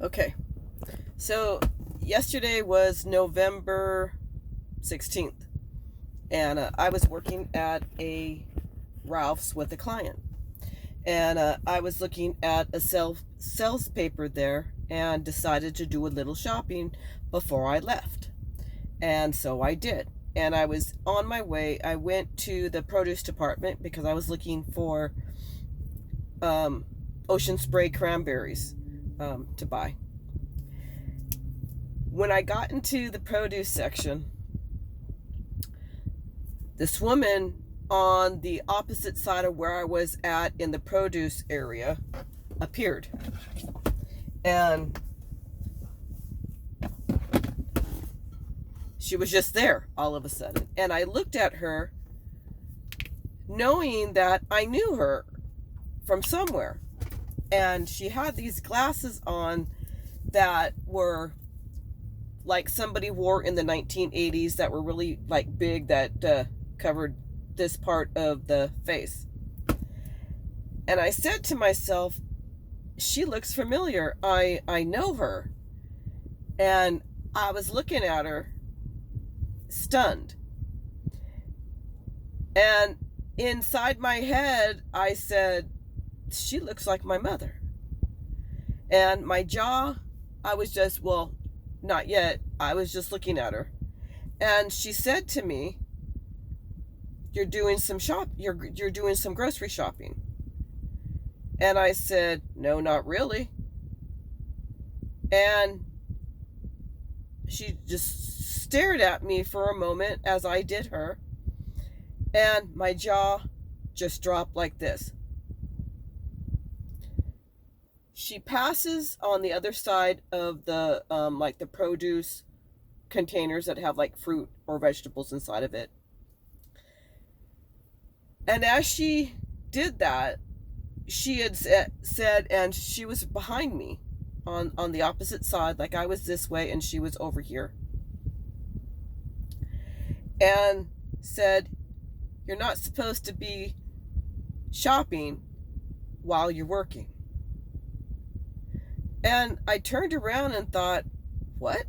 Okay, so yesterday was November 16th, and I was working at a Ralph's with a client, and I was looking at a sales paper there and decided to do a little shopping before I left. And so I did. And I was on my way. I went to the produce department because I was looking for um, ocean spray cranberries to buy. When I got into the produce section, this woman on the opposite side of where I was at in the produce area appeared. And she was just there all of a sudden. And I looked at her knowing that I knew her from somewhere. And she had these glasses on that were like somebody wore in the 1980s, that were really like big, that covered this part of the face. And I said to myself, she looks familiar. I know her. And I was looking at her stunned. And inside my head, I said, she looks like my mother. And my jaw, I was just, well, not yet. I was just looking at her. And she said to me, you're doing some grocery shopping. And I said, no, not really. And she just stared at me for a moment as I did her. And my jaw just dropped like this. She passes on the other side of the like the produce containers that have like fruit or vegetables inside of it. And as she did that, she had said, and she was behind me on the opposite side, like I was this way and she was over here, and said, you're not supposed to be shopping while you're working. And I turned around and thought, what?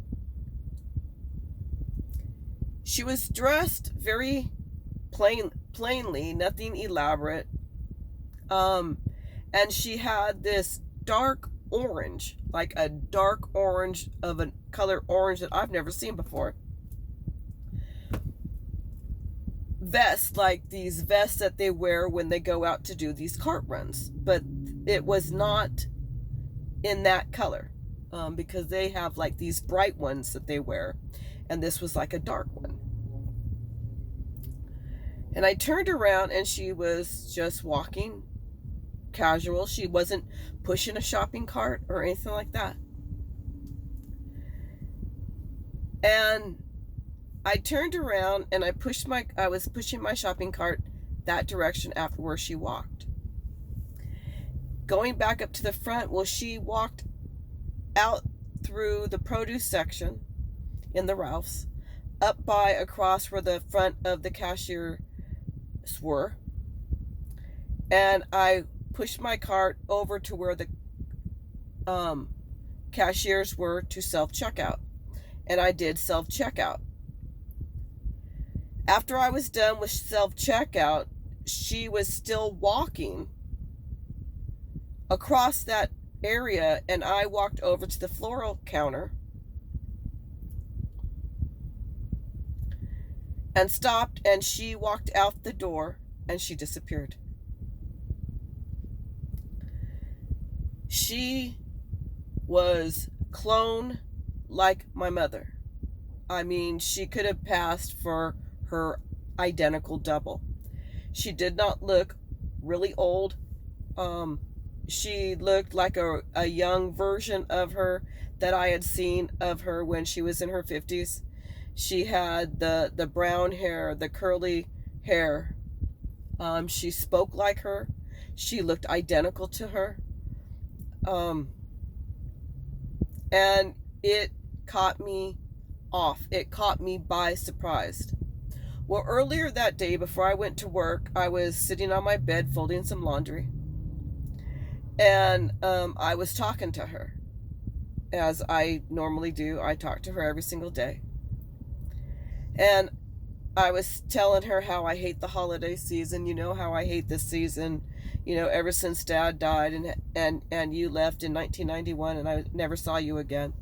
She was dressed very plainly, nothing elaborate. And she had this dark orange, like a dark orange of a color orange that I've never seen before. Vest, like these vests that they wear when they go out to do these cart runs. But it was not in that color, because they have like these bright ones that they wear, and this was like a dark one. And I turned around and she was just walking casual. She wasn't pushing a shopping cart or anything like that. And I turned around and I was pushing my shopping cart that direction after where she walked. Going back up to the front, well, she walked out through the produce section in the Ralph's, up by across where the front of the cashiers were, and I pushed my cart over to where the cashiers were to self-checkout, and I did self-checkout. After I was done with self-checkout, she was still walking across that area, and I walked over to the floral counter and stopped, and she walked out the door and she disappeared. She was clone like my mother. I mean, she could have passed for her identical double. She did not look really old. She looked like a young version of her that I had seen of her when she was in her 50s. She had the brown hair, the curly hair. She spoke like her. She looked identical to her. And it caught me off. It caught me by surprise. Well, earlier that day, before I went to work, I was sitting on my bed folding some laundry. And I was talking to her. as I normally do. I talk to her every single day. And I was telling her how I hate the holiday season. You know how I hate this season. Ever since Dad died and you left in 1991 and I never saw you again.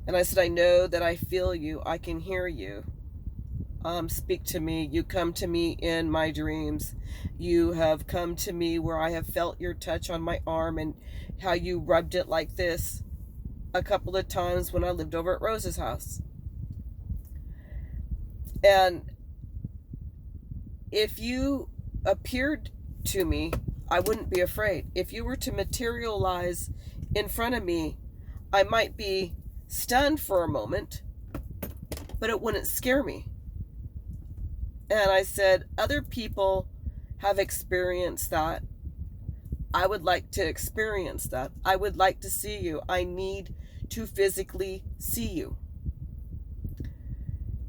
And I said, I know that I feel you. I can hear you. Speak to me. You come to me in my dreams. You have come to me where I have felt your touch on my arm and how you rubbed it like this a couple of times when I lived over at Rose's house. And if you appeared to me, I wouldn't be afraid. If you were to materialize in front of me, I might be stunned for a moment, but it wouldn't scare me. And I said, other people have experienced that. I would like to experience that. I would like to see you. I need to physically see you.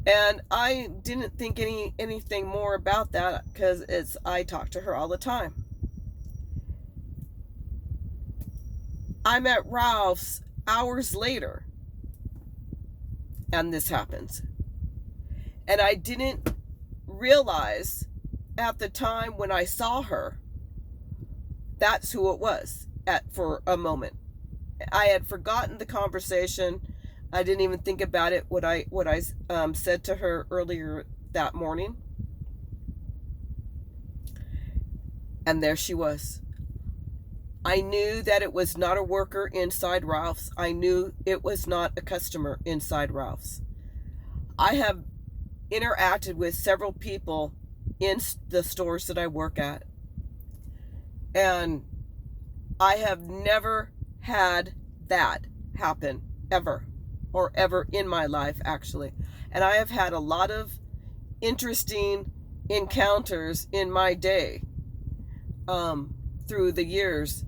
And I didn't think anything more about that because I talk to her all the time. I'm at Ralph's hours later, and this happens. And I didn't realize at the time when I saw her, that's who it was for a moment. I had forgotten the conversation. I didn't even think about it, what I said to her earlier that morning. And there she was. I knew that it was not a worker inside Ralph's. I knew it was not a customer inside Ralph's. I have interacted with several people in the stores that I work at. And I have never had that happen ever in my life, actually. And I have had a lot of interesting encounters in my day through the years.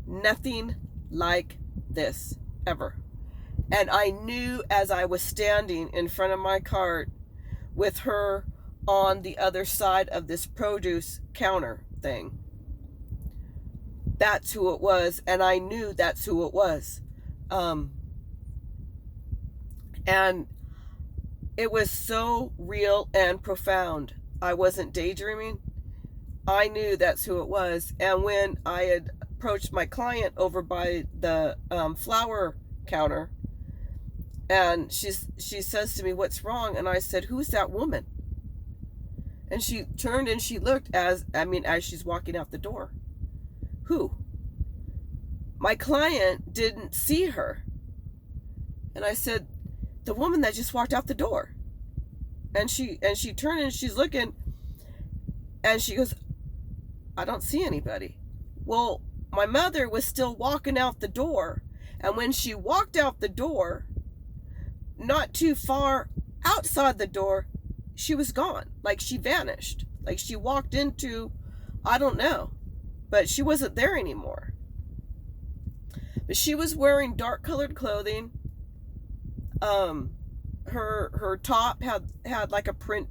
Nothing like this ever. And I knew as I was standing in front of my cart with her on the other side of this produce counter thing, that's who it was. And I knew that's who it was. And it was so real and profound. I wasn't daydreaming. I knew that's who it was. And when I had approached my client over by the flower counter, and she says to me, "What's wrong?" And I said, "Who's that woman?" And she turned and she looked as she's walking out the door. Who? My client didn't see her. And I said, "The woman that just walked out the door." And she turned and she's looking, and she goes, "I don't see anybody." Well, my mother was still walking out the door, and when she walked out the door, not too far outside the door, she was gone. Like she vanished. Like she walked into, I don't know, but she wasn't there anymore. But she was wearing dark colored clothing. Her top had like a print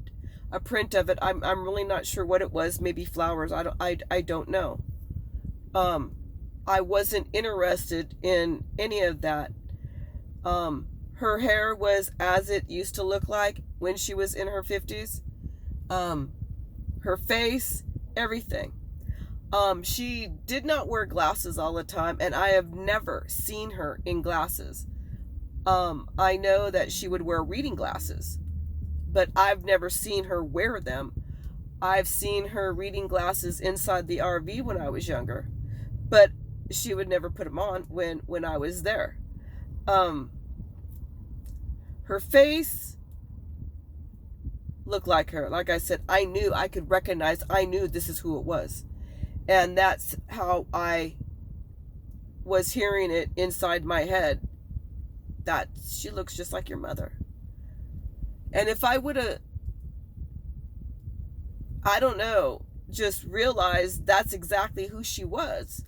of it. I'm really not sure what it was. Maybe flowers. I don't know. I wasn't interested in any of that. Her hair was as it used to look like when she was in her 50s. Her face, everything. She did not wear glasses all the time, and I have never seen her in glasses. I know that she would wear reading glasses, but I've never seen her wear them. I've seen her reading glasses inside the RV when I was younger, but she would never put them on when I was there. Her face looked like her. Like I said, I knew this is who it was. And that's how I was hearing it inside my head, that she looks just like your mother. And if I would have, I don't know, just realized that's exactly who she was,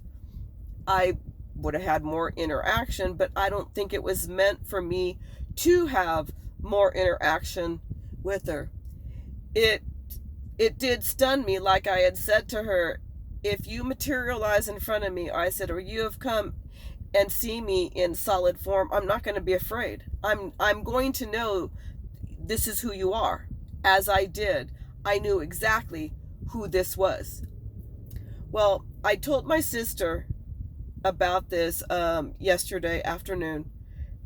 I would have had more interaction, but I don't think it was meant for me to have more interaction with her. It did stun me, like I had said to her, if you materialize in front of me, I said, or you have come and see me in solid form, I'm not going to be afraid. I'm going to know this is who you are. As I did, I knew exactly who this was. Well, I told my sister about this yesterday afternoon,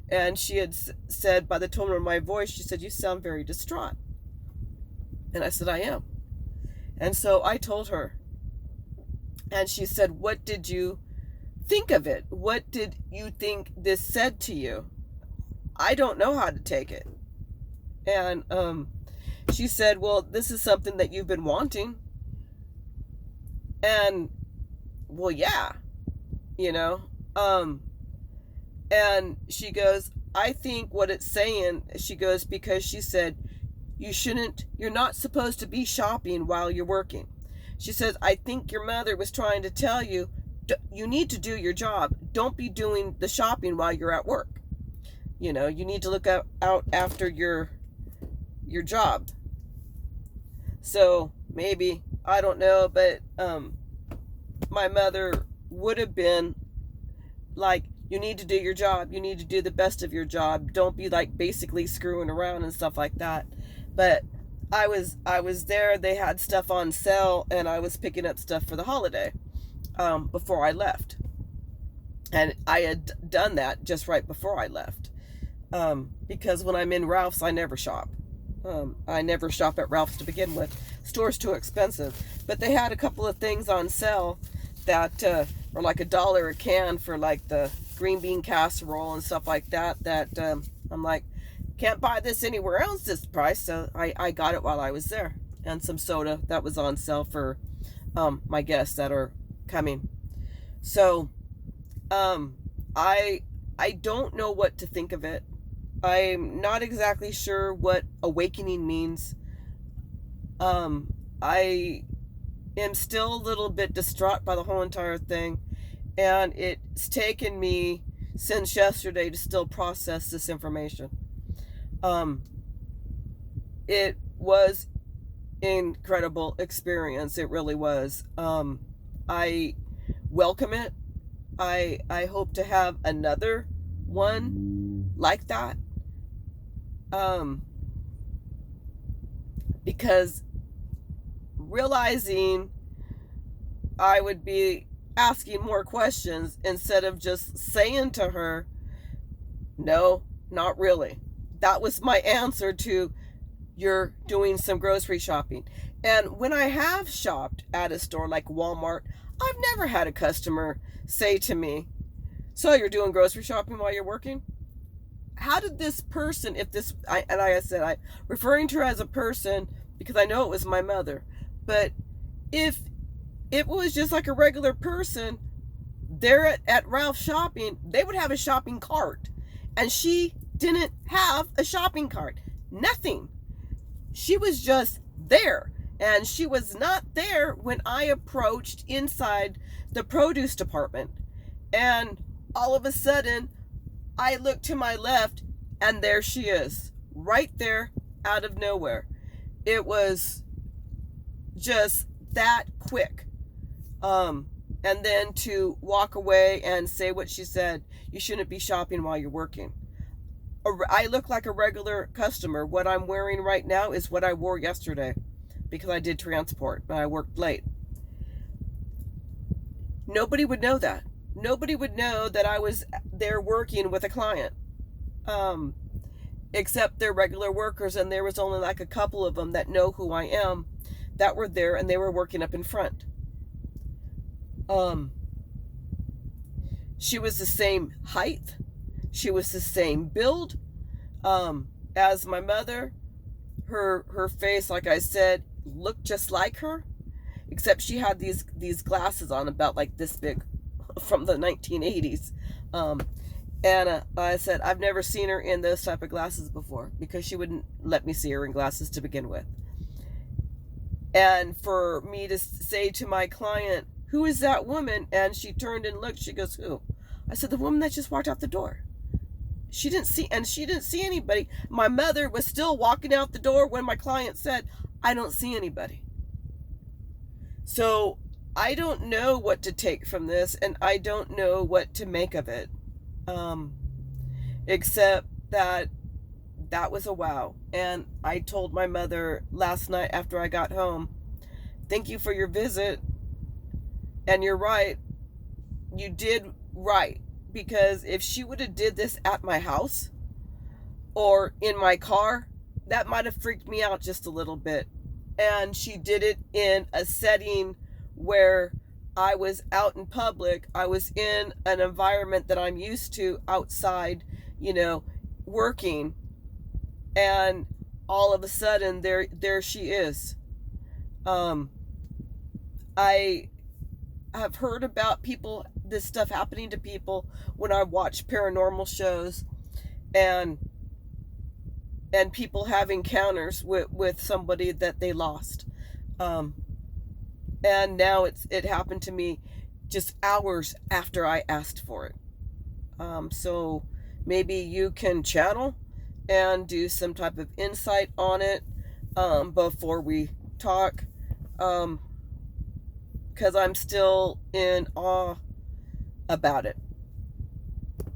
and she had said, by the tone of my voice, she said, "You sound very distraught." And I said, "I am." And so I told her, and she said, "What did you think of it? What did you think this said to you?" I don't know how to take it. And she said, "Well, this is something that you've been wanting." And, well, yeah, you know. And she goes, "I think what it's saying," she goes, "because," she said, "you're not supposed to be shopping while you're working." She says, "I think your mother was trying to tell you, you need to do your job. Don't be doing the shopping while you're at work. You need to look out after your job." So maybe, I don't know, but my mother would have been like, "You need to do your job. You need to do the best of your job. Don't be like basically screwing around and stuff like that." But I was there. They had stuff on sale, and I was picking up stuff for the holiday before I left. And I had done that just right before I left, because when I'm in Ralph's, I never shop. I never shop at Ralph's to begin with. Store's too expensive. But they had a couple of things on sale that were like $1 a can for like the green bean casserole and stuff like that, I'm like, can't buy this anywhere else this price. So I got it while I was there. And some soda that was on sale for my guests that are coming. So I don't know what to think of it. I'm not exactly sure what awakening means. I am still a little bit distraught by the whole entire thing, and it's taken me since yesterday to still process this information. It was incredible experience. It really was. I welcome it. I hope to have another one like that. Because realizing I would be asking more questions instead of just saying to her, "No, not really." That was my answer to, "You're doing some grocery shopping." And when I have shopped at a store like Walmart, I've never had a customer say to me, "So you're doing grocery shopping while you're working?" How did this person, I referring to her as a person because I know it was my mother, but if it was just like a regular person, they're at Ralph shopping, they would have a shopping cart. And she didn't have a shopping cart. Nothing. She was just there. And she was not there when I approached inside the produce department. And all of a sudden, I look to my left, and there she is, right there, out of nowhere. It was just that quick. And then to walk away and say what she said, "You shouldn't be shopping while you're working." I look like a regular customer. What I'm wearing right now is what I wore yesterday because I did transport and I worked late. Nobody would know that. Nobody would know that I was there working with a client, except they're regular workers, and there was only like a couple of them that know who I am that were there, and they were working up in front. She was the same height. She was the same build as my mother. Her face, like I said, looked just like her, except she had these glasses on about like this big from the 1980s. And I said, I've never seen her in those type of glasses before because she wouldn't let me see her in glasses to begin with. And for me to say to my client, "Who is that woman?" And she turned and looked, she goes, "Who?" I said, "The woman that just walked out the door." She didn't see anybody. My mother was still walking out the door when my client said, "I don't see anybody." So I don't know what to take from this, and I don't know what to make of it. Um, except that that was a wow. And I told my mother last night after I got home, thank you for your visit. And you're right. You did right. Because if she would have did this at my house or in my car, that might have freaked me out just a little bit. And she did it in a setting where I was out in public. I was in an environment that I'm used to outside, working. And all of a sudden there she is. I have heard about this stuff happening to people when I watch paranormal shows, and people have encounters with somebody that they lost. And now it happened to me just hours after I asked for it. So maybe you can channel and do some type of insight on it before we talk, because I'm still in awe about it.